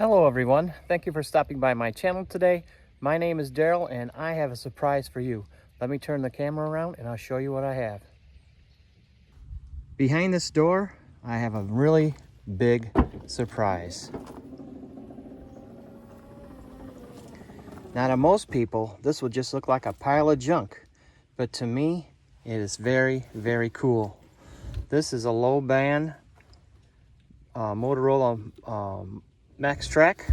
Hello everyone, thank you for stopping by my channel today. My name is Daryl and I have a surprise for you. Let me turn the camera around and I'll show you what I have. Behind this door, I have a really big surprise. Now to most people, this would just look like a pile of junk, but to me, it is very, very cool. This is a low band Motorola Max Track.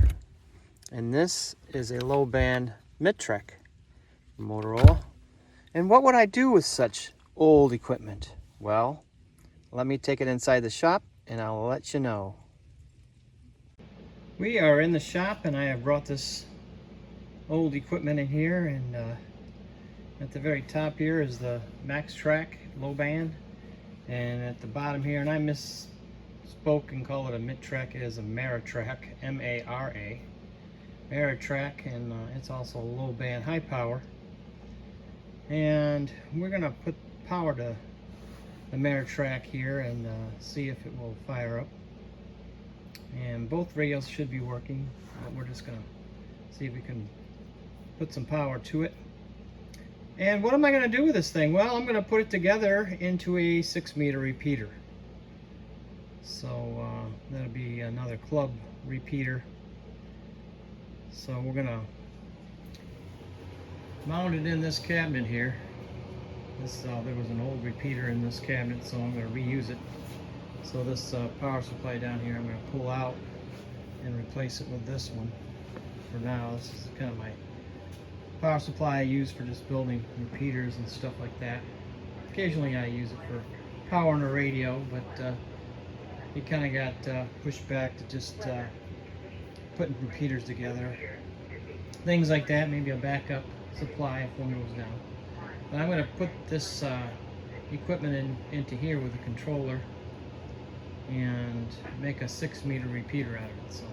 And this is a low band mid-trek Motorola. And what would I do with such old equipment? Well, let me take it inside the shop and I'll let you know. We are in the shop and I have brought this old equipment in here, and at the very top here is the Max Track low band, and at the bottom here, and I misspoke and call it a mid-trek, it is a Maratrack, M-A-R-A. Maratrack, and it's also low band high power, and we're gonna put power to the Maratrack here and see if it will fire up. And both radios should be working, but we're just gonna see if we can put some power to it. And what am I gonna do with this thing? Well, I'm gonna put it together into a 6-meter repeater. So that'll be another club repeater. So we're gonna mount it in this cabinet here. There was an old repeater in this cabinet, so I'm gonna reuse it. So this power supply down here, I'm gonna pull out and replace it with this one. For now, this is kind of my power supply I use for just building repeaters and stuff like that. Occasionally I use it for powering a radio, but it kind of got pushed back to just putting repeaters together, things like that, maybe a backup supply if one goes down. But I'm going to put this equipment into here with a controller and make a 6-meter repeater out of it. So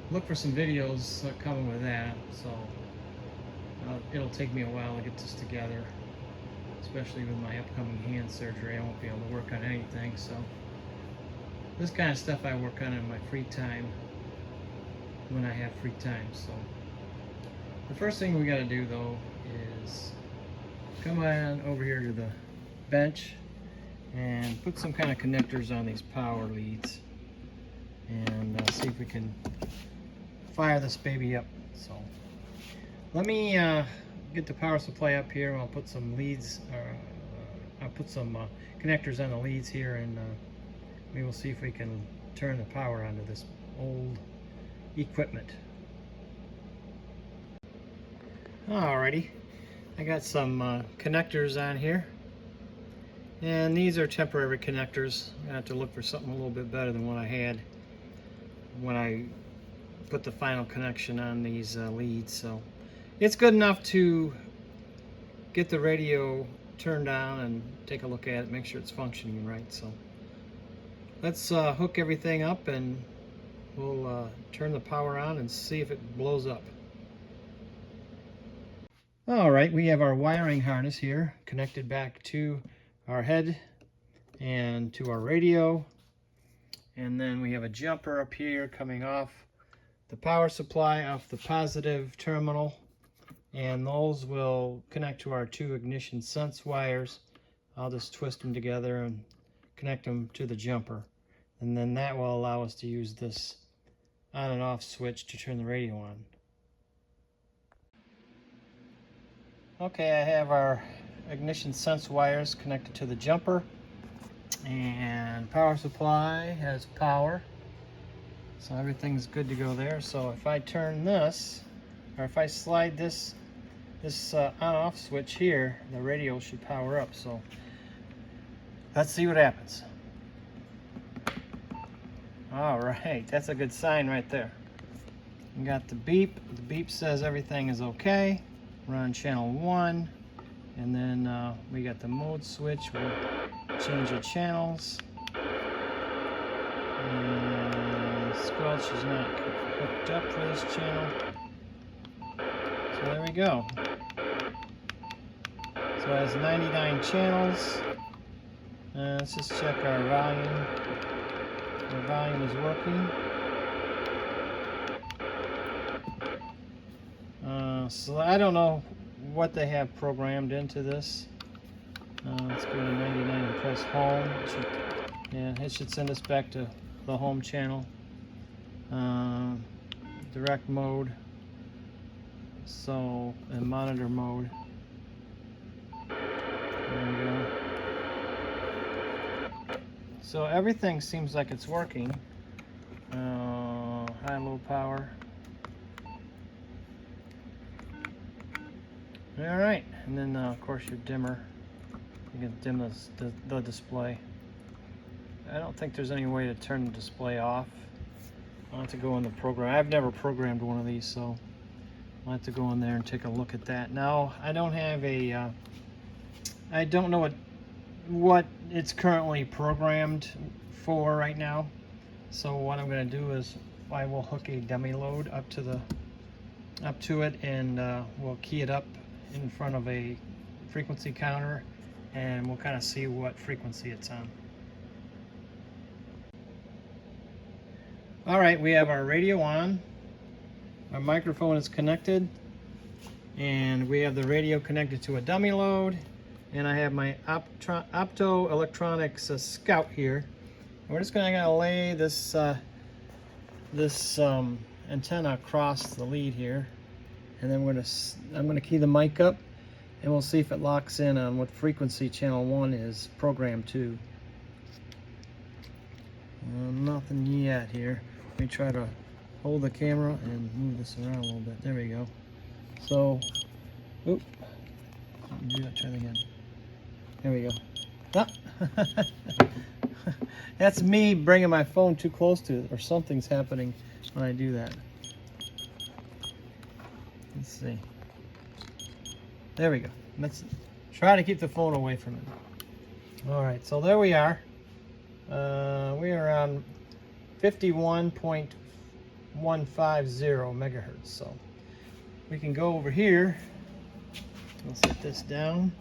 look for some videos coming with that. So it'll take me a while to get this together, especially with my upcoming hand surgery. I won't be able to work on anything, so this kind of stuff I work on in my free time, when I have free time. So the first thing we got to do though is come on over here to the bench and put some kind of connectors on these power leads and see if we can fire this baby up. So let me get the power supply up here, and I'll put some leads, I'll put some connectors on the leads here, and we will see if we can turn the power onto this old equipment. Alrighty, I got some connectors on here, and these are temporary connectors. I have to look for something a little bit better than what I had when I put the final connection on these leads. So it's good enough to get the radio turned on and take a look at it, make sure it's functioning right. So let's hook everything up and we'll turn the power on and see if it blows up. Alright, we have our wiring harness here connected back to our head and to our radio, and then we have a jumper up here coming off the power supply, off the positive terminal, and those will connect to our 2 ignition sense wires. I'll just twist them together and connect them to the jumper, and then that will allow us to use this on and off switch to turn the radio on. Okay, I have our ignition sense wires connected to the jumper, and power supply has power, so everything's good to go there. So if I turn this, or if I slide this on-off switch here, the radio should power up. So let's see what happens. All right, that's a good sign right there. We got the beep. The beep says everything is okay. We're on channel 1, and then we got the mode switch. We'll change the channels. And Squelch is not hooked up for this channel. So there we go. So it has 99 channels. Let's just check our volume. Our volume is working. So I don't know what they have programmed into this. Let's go to 99 and press home. It should send us back to the home channel. Direct mode. So, and monitor mode. There we go. So everything seems like it's working. High, low power. All right, and then of course your dimmer. You can dim the display. I don't think there's any way to turn the display off. I'll have to go in the program. I've never programmed one of these, so I'll have to go in there and take a look at that. Now, I don't have a, I don't know what it's currently programmed for right now. So what I'm going to do is I will hook a dummy load up to it, and we'll key it up in front of a frequency counter, and we'll kind of see what frequency it's on. All right, we have our radio on, our microphone is connected, and we have the radio connected to a dummy load, and I have my optoelectronics Scout here. We're just gonna lay this antenna across the lead here, and then I'm gonna key the mic up, and we'll see if it locks in on what frequency channel 1 is programmed to. Nothing yet here. Let me try to hold the camera and move this around a little bit. There we go. So, oop. Do that. Try it again. There we go. Ah. That's me bringing my phone too close to it, or something's happening when I do that. Let's see. There we go. Let's try to keep the phone away from it. All right, so there we are. We are on 51.150 megahertz. So we can go over here. We'll set this down,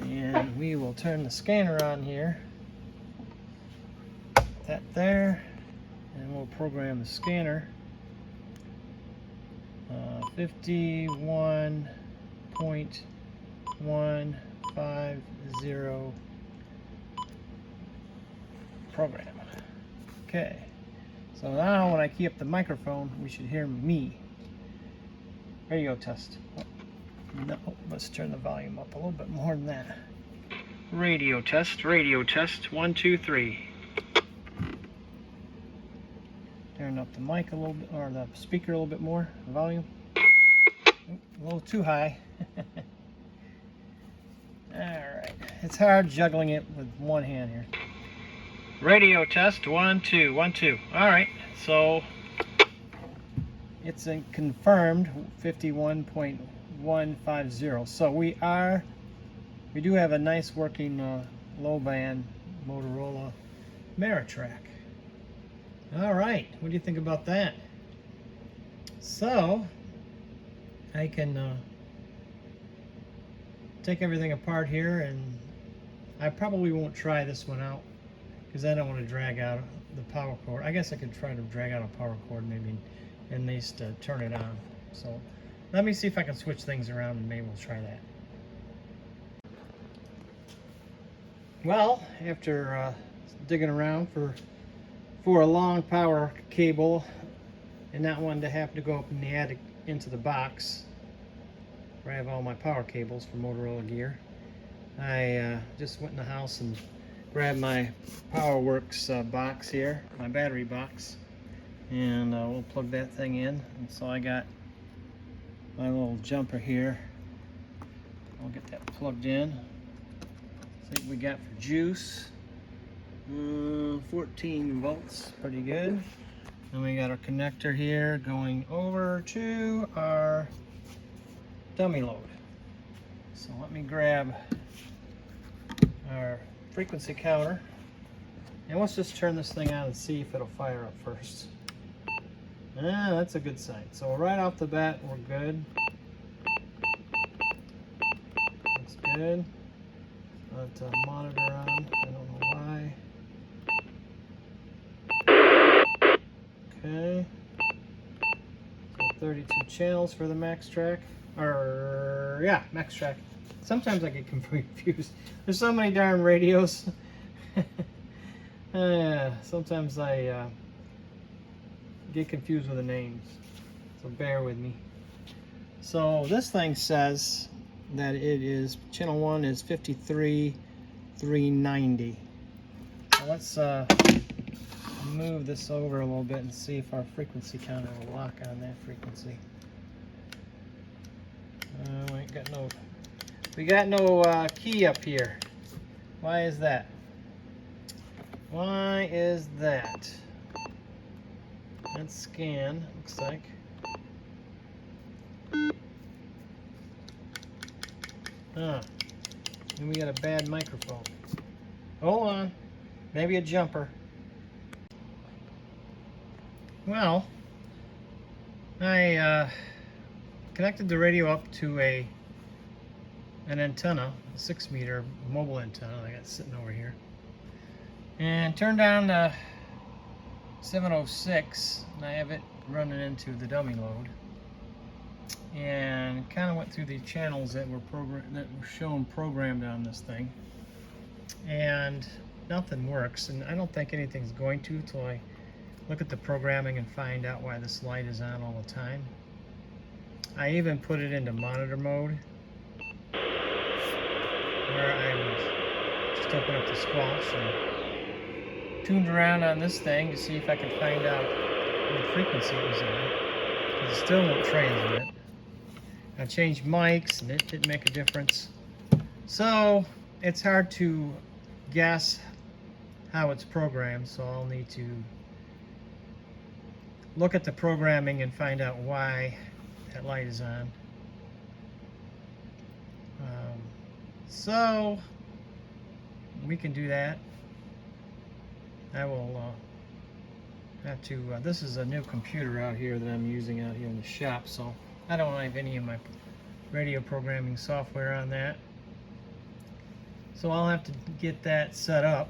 and we will turn the scanner on here. That there, and we'll program the scanner. 51.150 program. Okay, so now when I key up the microphone, we should hear me. Radio test. Oh, no, let's turn the volume up a little bit more than that. Radio test, 1, 2, 3. Turn up the mic a little bit, or the speaker a little bit more, volume. A little too high. Alright, it's hard juggling it with one hand here. Radio test, 1, 2, 1, 2. Alright, so it's confirmed 51.150. So we do have a nice working low band Motorola Meritrack. Alright, what do you think about that? So I can take everything apart here, and I probably won't try this one out because I don't want to drag out the power cord. I guess I could try to drag out a power cord maybe, at least turn it on. So let me see if I can switch things around, and maybe we'll try that. Well, after digging around for a long power cable and not wanting to have to go up in the attic into the box where I have all my power cables for Motorola gear, I just went in the house and grabbed my PowerWorks box here, my battery box, and we'll plug that thing in. And so I got my little jumper here. I'll get that plugged in. See what we got for juice. 14 volts, pretty good. And we got our connector here going over to our dummy load. So let me grab our frequency counter, and let's just turn this thing on and see if it'll fire up first. That's a good sign. So right off the bat, we're good. That's good. Let monitor on. I don't know why. Okay. So 32 channels for the max track. Or, yeah, max track. Sometimes I get confused. There's so many darn radios. Sometimes I get confused with the names. So bear with me. So this thing says that it is, channel 1 is 53,390. So let's move this over a little bit and see if our frequency counter will lock on that frequency. We got no key up here. Why is that? Why is that? Let's scan, looks like. And we got a bad microphone. Hold on, maybe a jumper. Well, I connected the radio up to an antenna, a 6-meter mobile antenna I got sitting over here, and turned down 706, and I have it running into the dummy load, and kind of went through the channels that were shown programmed on this thing, and nothing works, and I don't think anything's going to until I look at the programming and find out why this light is on all the time. I even put it into monitor mode, where I would just open up the squelch and tuned around on this thing to see if I could find out what frequency it was on, because it still won't transmit. I changed mics and it didn't make a difference. So it's hard to guess how it's programmed, so I'll need to look at the programming and find out why that light is on. So we can do that. I will have to, this is a new computer out here that I'm using out here in the shop, so I don't have any of my radio programming software on that. So I'll have to get that set up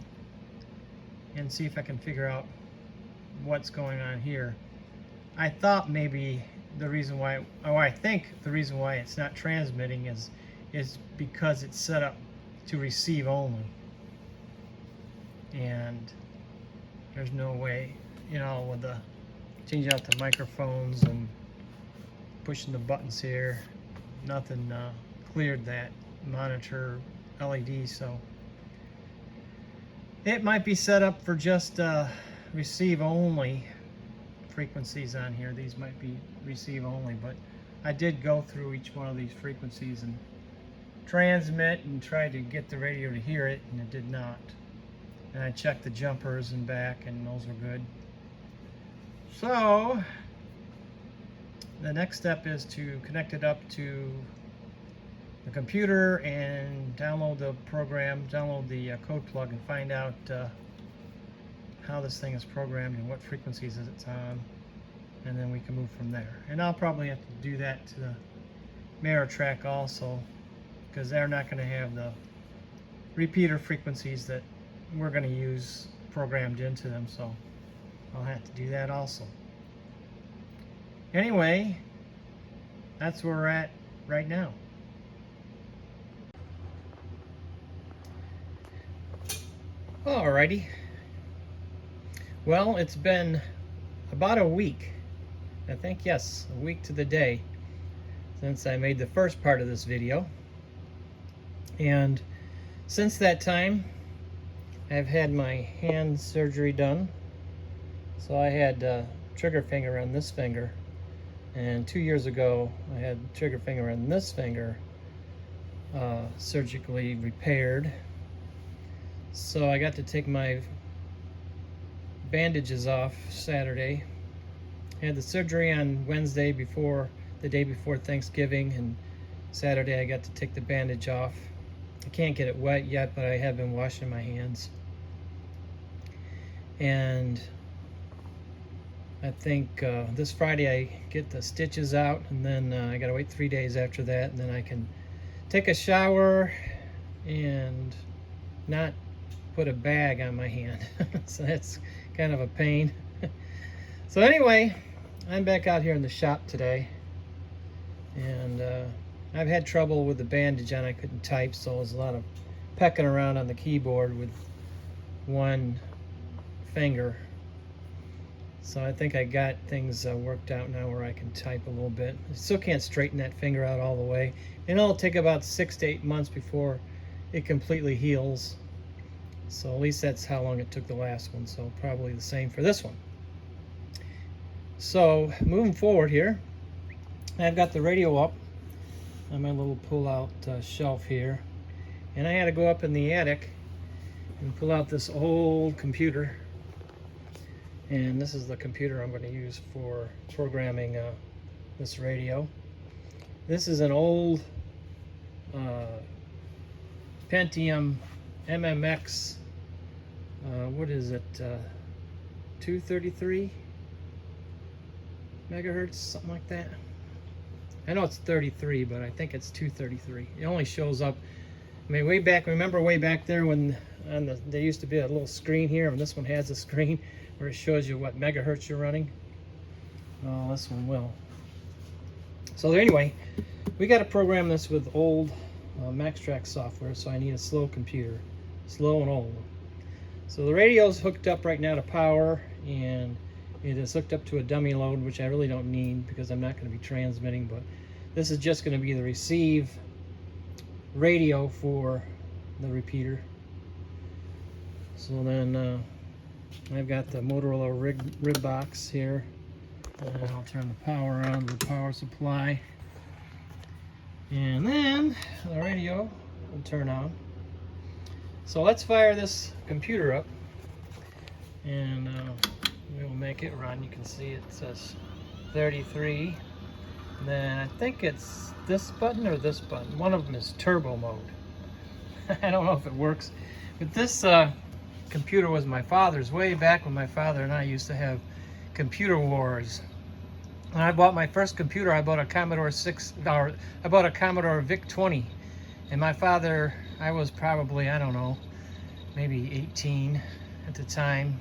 and see if I can figure out what's going on here. I thought maybe the reason why, I think the reason why it's not transmitting is because it's set up to receive only. And there's no way, you know, with the change out the microphones and pushing the buttons here, nothing cleared that monitor LED, so it might be set up for just receive only frequencies on here. These might be receive only, but I did go through each one of these frequencies and transmit and tried to get the radio to hear it, and it did not. And I checked the jumpers and back, and those were good. So the next step is to connect it up to the computer and download the program, download the code plug, and find out how this thing is programmed and what frequencies it's on, and then we can move from there. And I'll probably have to do that to the mirror track also, because they're not going to have the repeater frequencies that we're going to use programmed into them, so I'll have to do that also. Anyway, that's where we're at right now. Alrighty. Well, it's been about a week, I think, yes, a week to the day, since I made the first part of this video. And since that time, I've had my hand surgery done. So I had trigger finger on this finger, and 2 years ago I had trigger finger on this finger surgically repaired. So I got to take my bandages off Saturday. I had the surgery on Wednesday, the day before Thanksgiving, and Saturday I got to take the bandage off. I can't get it wet yet, but I have been washing my hands. And I think this Friday I get the stitches out, and then I gotta wait 3 days after that, and then I can take a shower and not put a bag on my hand. So that's kind of a pain. So anyway, I'm back out here in the shop today, and I've had trouble with the bandage on. I couldn't type, so there's a lot of pecking around on the keyboard with one finger. So I think I got things worked out now where I can type a little bit. I still can't straighten that finger out all the way, and it'll take about 6 to 8 months before it completely heals. So at least that's how long it took the last one, so probably the same for this one. So moving forward here, I've got the radio up on my little pull-out shelf here, and I had to go up in the attic and pull out this old computer, and this is the computer I'm going to use for programming this radio. This is an old Pentium MMX, what is it, 233 megahertz, something like that. I know it's 33, but I think it's 233. It only shows up, I mean, way back, remember way back there when there used to be a little screen here, and this one has a screen where it shows you what megahertz you're running? Oh, this one will. So anyway, we got to program this with old Maxtrax software, so I need a slow computer, slow and old. So the radio is hooked up right now to power, and it is hooked up to a dummy load, which I really don't need because I'm not going to be transmitting, but this is just going to be the receive radio for the repeater. So then I've got the Motorola rib box here, and I'll turn the power on, the power supply, and then the radio will turn on. So let's fire this computer up, and we will make it run. You can see it says 33. And then I think it's this button or this button. One of them is turbo mode. I don't know if it works, but this computer was my father's way back when my father and I used to have computer wars. When I bought my first computer, I bought a Commodore VIC 20, and my father, I was probably, I don't know, maybe 18 at the time,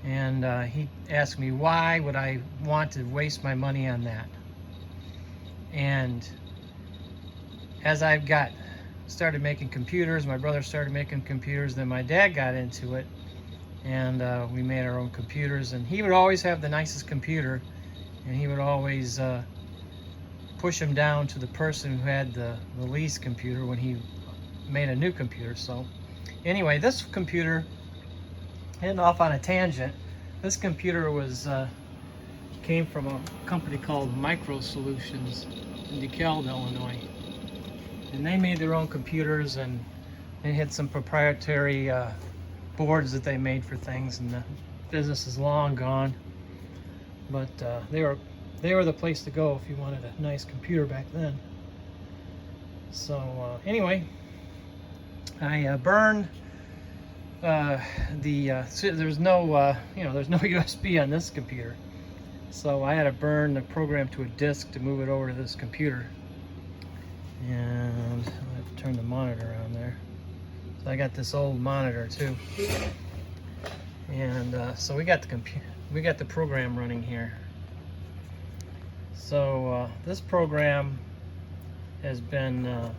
and he asked me why would I want to waste my money on that. And as I started making computers, my brother started making computers, then my dad got into it, and we made our own computers, and he would always have the nicest computer, and he would always push him down to the person who had the least computer when he made a new computer. So anyway, this computer, heading off on a tangent, this computer was came from a company called Micro Solutions in DeKalb, Illinois. And they made their own computers, and they had some proprietary boards that they made for things, and the business is long gone. But they were the place to go if you wanted a nice computer back then. So anyway, I burned there's no there's no USB on this computer, so I had to burn the program to a disk to move it over to this computer. And I have to turn the monitor on there. So I got this old monitor too, and so we got the program running here. So this program has been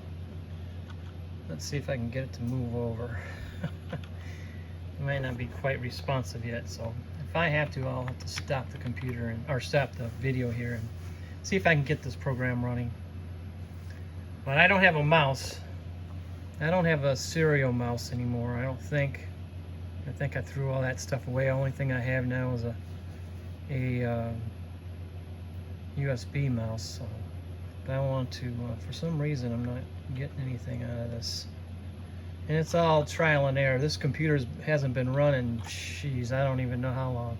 let's see if I can get it to move over. It might not be quite responsive yet, so if I have to, I'll have to stop the computer or stop the video here and see if I can get this program running. But I don't have a mouse. I don't have a serial mouse anymore, I don't think. I think I threw all that stuff away. The only thing I have now is a USB mouse. So, but I want to, for some reason, I'm not getting anything out of this. And it's all trial and error. This computer hasn't been running, jeez, I don't even know how long.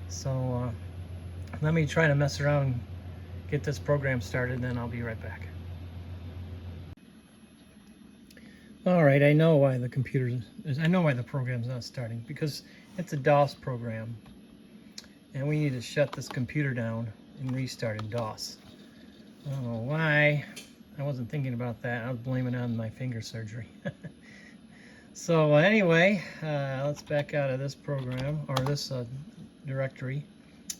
So let me try to mess around and get this program started, and then I'll be right back. All right, I know why the program's not starting, because it's a DOS program, and we need to shut this computer down and restart in DOS. I don't know why. I wasn't thinking about that. I was blaming it on my finger surgery. So anyway, let's back out of this program, or this directory,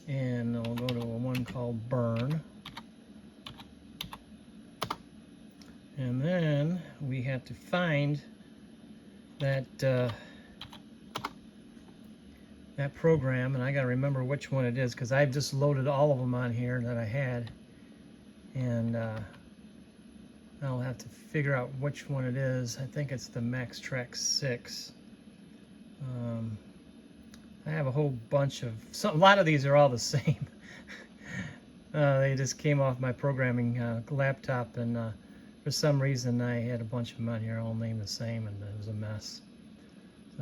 and I'll go to one called burn. And then we have to find that that program, and I got to remember which one it is because I've just loaded all of them on here that I had, and I'll have to figure out which one it is. I think it's the Max Track 6. I have a whole bunch of, a lot of these are all the same. They just came off my programming laptop, and for some reason I had a bunch of them on here all named the same, and it was a mess.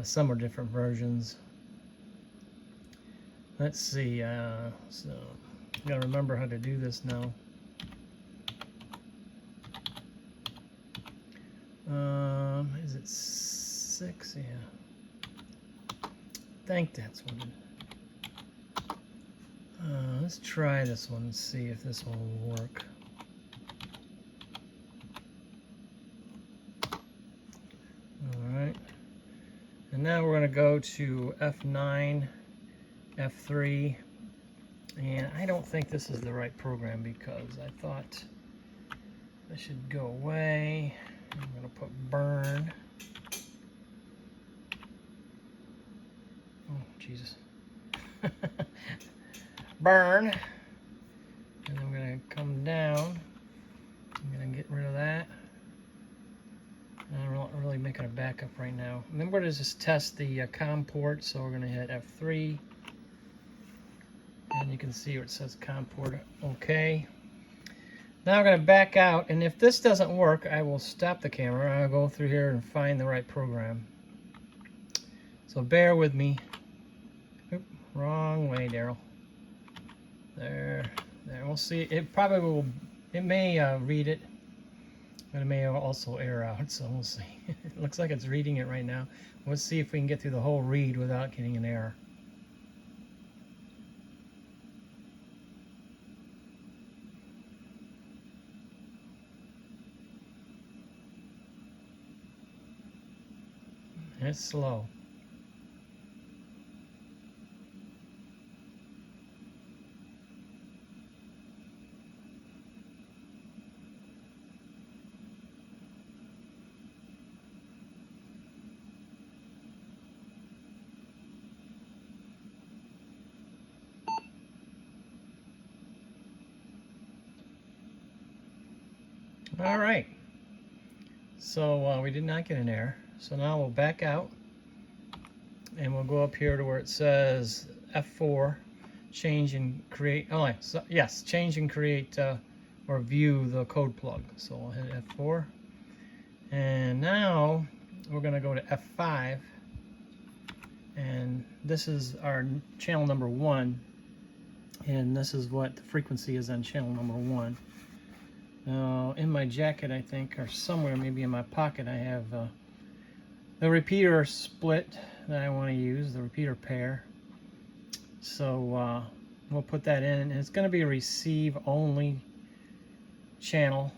Some are different versions. Let's see, so I gotta remember how to do this now. Is it 6? Yeah. I think that's what it is. Let's try this one and see if this will work. Alright. And now we're going to go to F9, F3. And I don't think this is the right program because I thought I should go away. I'm going to put burn. Oh, Jesus. Burn. And I'm going to come down. I'm going to get rid of that. I'm not really making a backup right now. And then we're going to just test the COM port. So we're going to hit F3. And you can see where it says COM port OK. Now I'm going to back out, and if this doesn't work, I will stop the camera. I'll go through here and find the right program. So bear with me. Oop, wrong way, Daryl. There. We'll see. It probably will. It may read it, but it may also error out. So we'll see. It looks like it's reading it right now. Let's see if we can get through the whole read without getting an error. It's slow. All right. So we did not get an error. So now we'll back out. And we'll go up here to where it says F4, change and create. Oh, so, yes, change and create or view the code plug. So we'll hit F4. And now we're going to go to F5. And this is our channel number 1. And this is what the frequency is on channel number 1. Now, in my jacket, I think, or somewhere, maybe in my pocket, I have the repeater split that I want to use, the repeater pair. So we'll put that in, and it's going to be a receive only channel.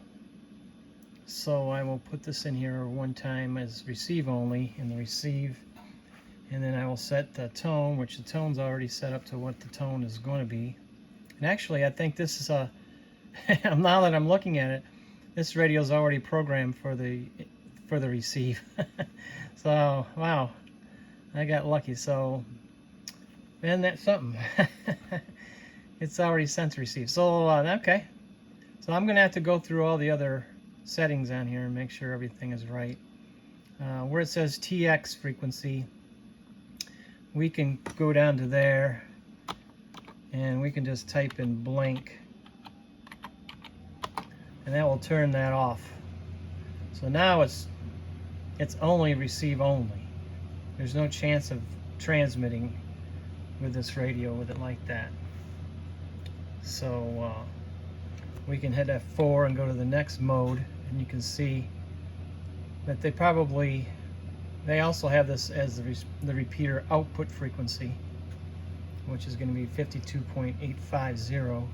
So I will put this in here one time as receive only in the receive, and then I will set the tone, which the tone's already set up to what the tone is going to be. And actually, I think this is a now that I'm looking at it, this radio is already programmed for the receive. So wow, I got lucky. So, and that's something. It's already sent to receive. So okay, so I'm gonna have to go through all the other settings on here and make sure everything is right. Where it says TX frequency, we can go down to there and we can just type in blank, and that will turn that off. So now it's only receive only. There's no chance of transmitting with this radio with it like that. So we can hit F4 and go to the next mode, and you can see that they also have this as the repeater output frequency, which is going to be 52.850.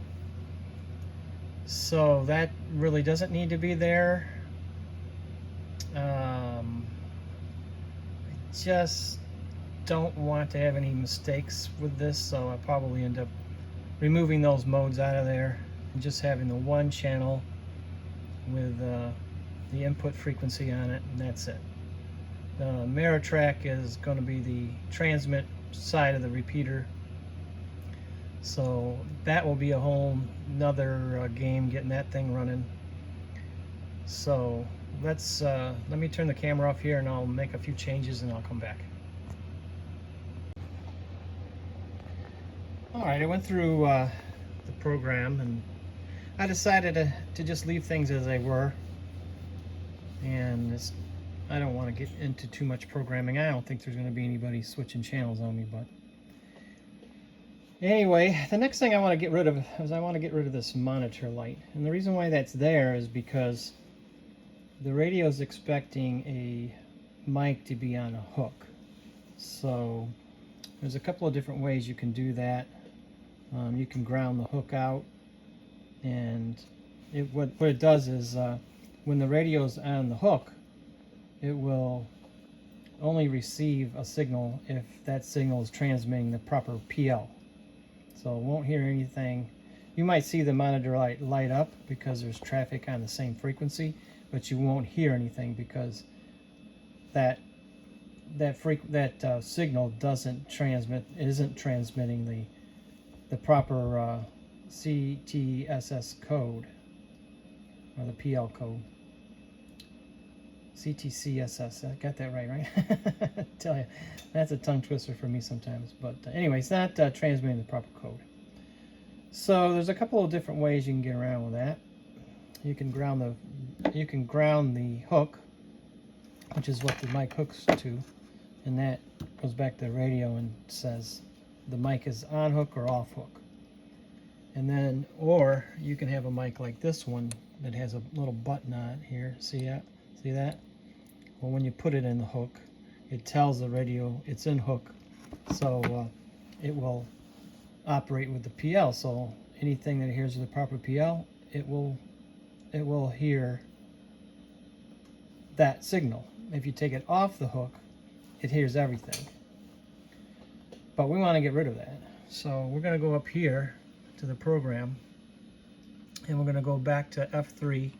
So that really doesn't need to be there. I just don't want to have any mistakes with this, so I'll probably end up removing those modes out of there and just having the one channel with the input frequency on it, and that's it. The mirror track is going to be the transmit side of the repeater, so that will be a whole another game getting that thing running. So let me turn the camera off here and I'll make a few changes and I'll come back. Alright, I went through the program and I decided to just leave things as they were, and I don't want to get into too much programming. I don't think there's going to be anybody switching channels on me, but anyway, the next thing I want to get rid of is I want to get rid of this monitor light, and the reason why that's there is because the radio is expecting a mic to be on a hook. So there's a couple of different ways you can do that. You can ground the hook out, and what it does is when the radio's on the hook, it will only receive a signal if that signal is transmitting the proper PL. So it won't hear anything. You might see the monitor light up because there's traffic on the same frequency, but you won't hear anything because that signal doesn't transmit. It isn't transmitting the proper CTSS code, or the PL code. CTCSS. I got that right? I tell you, that's a tongue twister for me sometimes. But anyway, it's not transmitting the proper code. So there's a couple of different ways you can get around with that. You can ground the hook, which is what the mic hooks to, and that goes back to the radio and says the mic is on hook or off hook. And then, or you can have a mic like this one that has a little button on it here. See that? See that? Well, when you put it in the hook, it tells the radio it's in hook, so it will operate with the PL. So anything that it hears with the proper PL, it will hear that signal. If you take it off the hook, it hears everything. But we want to get rid of that. So we're going to go up here to the program, and we're going to go back to F3.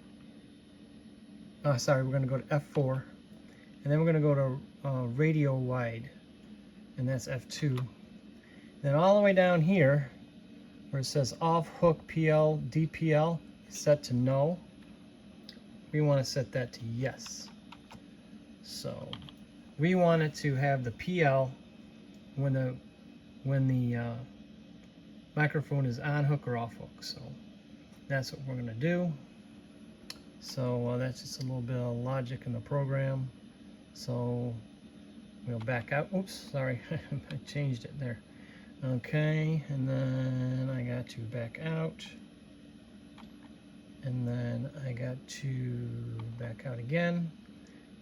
We're going to go to F4, and then we're going to go to radio wide, and that's F2. Then all the way down here, where it says off hook PL DPL, set to no. We want to set that to yes. So we want it to have the PL when the microphone is on hook or off hook. So that's what we're going to do. So that's just a little bit of logic in the program. So we'll back out. Oops, sorry, I changed it there. Okay, and then I got to back out. And then I got to back out again.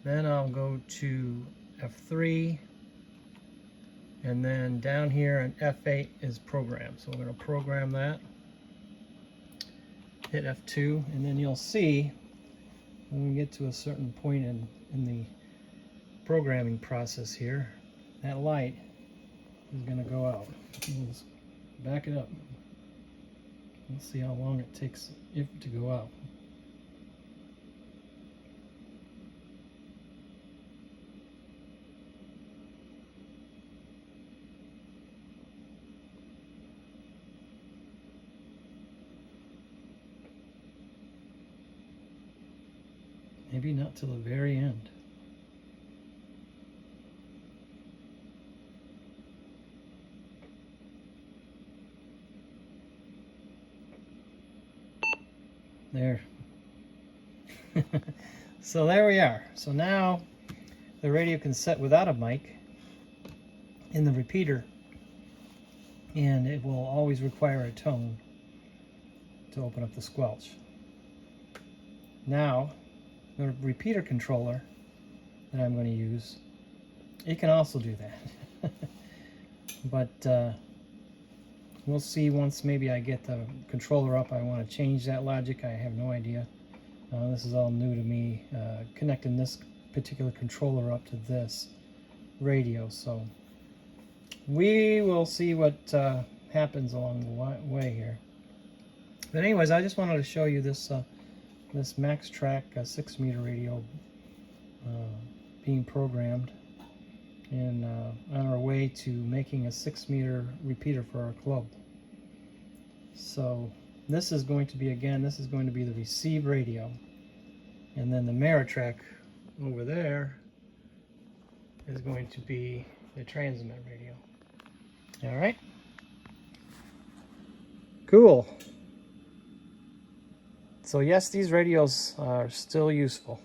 Then I'll go to F3. And then down here in F8 is program. So we're going to program that. Hit F2, and then you'll see when we get to a certain point in the programming process here, that light is going to go out. Let's back it up. Let's see how long it takes it to go out. Maybe not till the very end. There. So there we are. So now the radio can set without a mic in the repeater, and it will always require a tone to open up the squelch. Now the repeater controller that I'm going to use, it can also do that. But we'll see once maybe I get the controller up. I want to change that logic. I have no idea. This is all new to me, connecting this particular controller up to this radio. So we will see what happens along the way here. But anyways, I just wanted to show you this this Max Track 6-meter radio being programmed, and on our way to making a 6-meter repeater for our club. So this is going to be, again, this is going to be the receive radio, and then the Meritrack over there is going to be the transmit radio. All right, cool. So yes, these radios are still useful.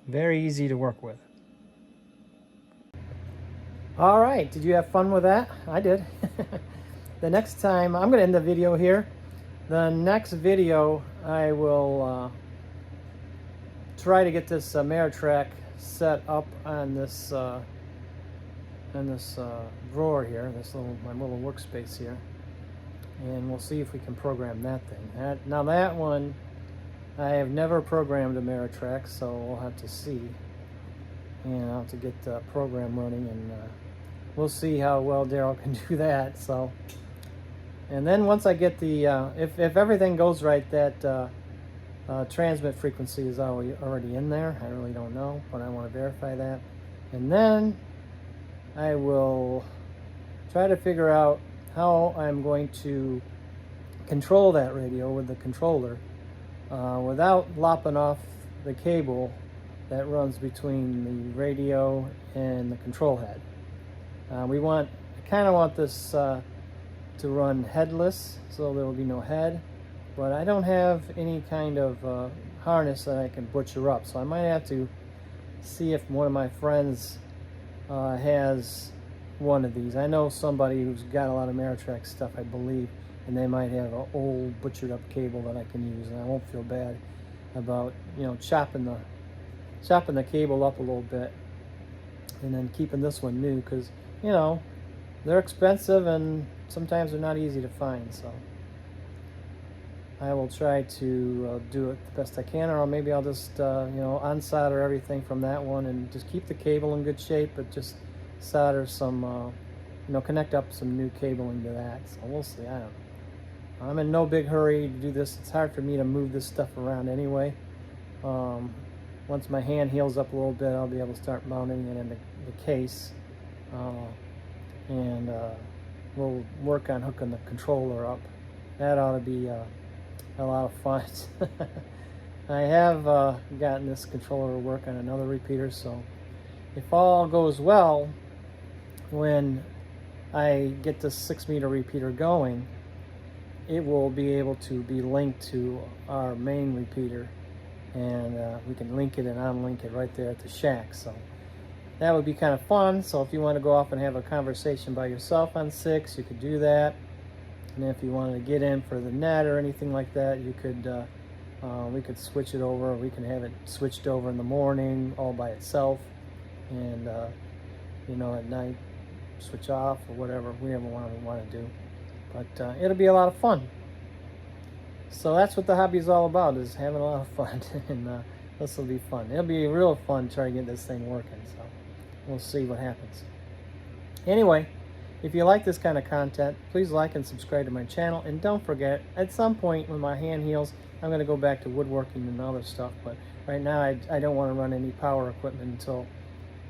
Very easy to work with. All right, did you have fun with that? I did. The next time, I'm going to end the video here. The next video, I will try to get this Meritrack set up on this drawer here, my little workspace here, and we'll see if we can program that thing. Now that one, I have never programmed a Meritrack, so we'll have to see, and I'll have to get the program running, and we'll see how well Daryl can do that. So, and then once I get the if everything goes right, that transmit frequency is already in there. I really don't know, but I want to verify that, and then I will try to figure out how I'm going to control that radio with the controller without lopping off the cable that runs between the radio and the control head. I kind of want this to run headless, so there will be no head, but I don't have any kind of harness that I can butcher up, so I might have to see if one of my friends has one of these. I know somebody who's got a lot of Meritrack stuff, I believe, and they might have an old butchered up cable that I can use, and I won't feel bad about, you know, chopping the cable up a little bit and then keeping this one new, because, you know, they're expensive and sometimes they're not easy to find. So I will try to do it the best I can, or maybe I'll just you know, unsolder everything from that one and just keep the cable in good shape, but just solder some you know, connect up some new cabling to that. So we'll see. I don't know. I'm in no big hurry to do this. It's hard for me to move this stuff around anyway. Once my hand heals up a little bit, I'll be able to start mounting it in the case, and we'll work on hooking the controller up. That ought to be a lot of fun. I have gotten this controller to work on another repeater, so if all goes well, when I get this 6-meter repeater going, it will be able to be linked to our main repeater, and we can link it and unlink it right there at the shack. So that would be kind of fun. So if you want to go off and have a conversation by yourself on 6, you could do that. And if you wanted to get in for the net or anything like that, you could we could switch it over. We can have it switched over in the morning all by itself, and you know, at night switch off or whatever we ever want to do. But it'll be a lot of fun. So that's what the hobby is all about, is having a lot of fun. And this will be fun. It'll be real fun trying to get this thing working. So we'll see what happens. Anyway, if you like this kind of content, please like and subscribe to my channel. And don't forget, at some point when my hand heals, I'm going to go back to woodworking and other stuff. But right now, I don't want to run any power equipment until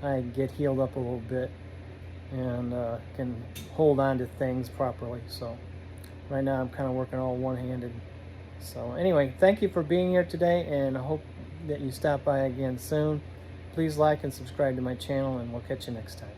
I get healed up a little bit and can hold on to things properly. So right now I'm kind of working all one-handed. So anyway, thank you for being here today, and I hope that you stop by again soon. Please like and subscribe to my channel, and we'll catch you next time.